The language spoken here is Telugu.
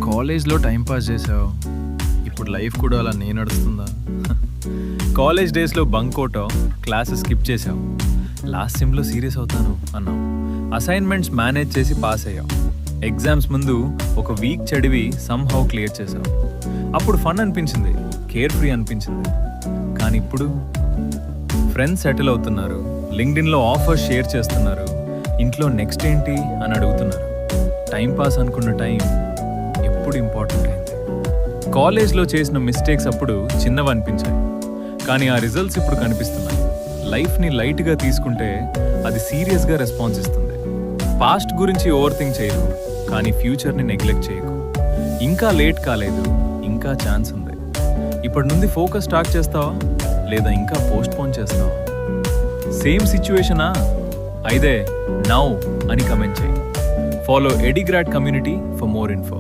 కాలేజ్లో టైంపాస్ చేసావు, ఇప్పుడు లైఫ్ కూడా అలా నేను నడుస్తుందా? కాలేజ్ డేస్లో బంక్ కొట్టావు, క్లాసెస్ స్కిప్ చేసావు, లాస్ట్ సెమ్లో సీరియస్ అవుతాను అన్నావు, అసైన్మెంట్స్ మేనేజ్ చేసి పాస్ అయ్యావు, ఎగ్జామ్స్ ముందు ఒక వీక్ చదివి సమ్హౌ క్లియర్ చేసావు. అప్పుడు ఫన్ అనిపించింది, కేర్ ఫ్రీ అనిపించింది. కానీ ఇప్పుడు ఫ్రెండ్స్ సెటిల్ అవుతున్నారు, లింక్డ్ఇన్లో ఆఫర్స్ షేర్ చేస్తున్నారు, ఇంట్లో నెక్స్ట్ ఏంటి అని అడుగుతున్నారు. టైంపాస్ అనుకున్న టైం ఎప్పుడు ఇంపార్టెంట్ అయింది. కాలేజ్లో చేసిన మిస్టేక్స్ అప్పుడు చిన్నవి అనిపించాయి, కానీ ఆ రిజల్ట్స్ ఇప్పుడు కనిపిస్తున్నాయి. లైఫ్ని లైట్గా తీసుకుంటే అది సీరియస్గా రెస్పాన్స్ ఇస్తుంది. పాస్ట్ గురించి ఓవర్ థింక్ చేయకు, కానీ ఫ్యూచర్ని నెగ్లెక్ట్ చేయకు. ఇంకా లేట్ కాలేదు, ఇంకా ఛాన్స్ ఉంది. ఇప్పటి నుండి ఫోకస్ స్టార్ట్ చేస్తావా లేదా ఇంకా పోస్ట్ పోన్ చేస్తావా? సేమ్ సిచ్యువేషనా అయితే నౌ అని కమెంట్ చేయి. ఫాలో ఎడిగ్రాడ్ కమ్యూనిటీ ఫర్ మోర్ ఇన్ఫో.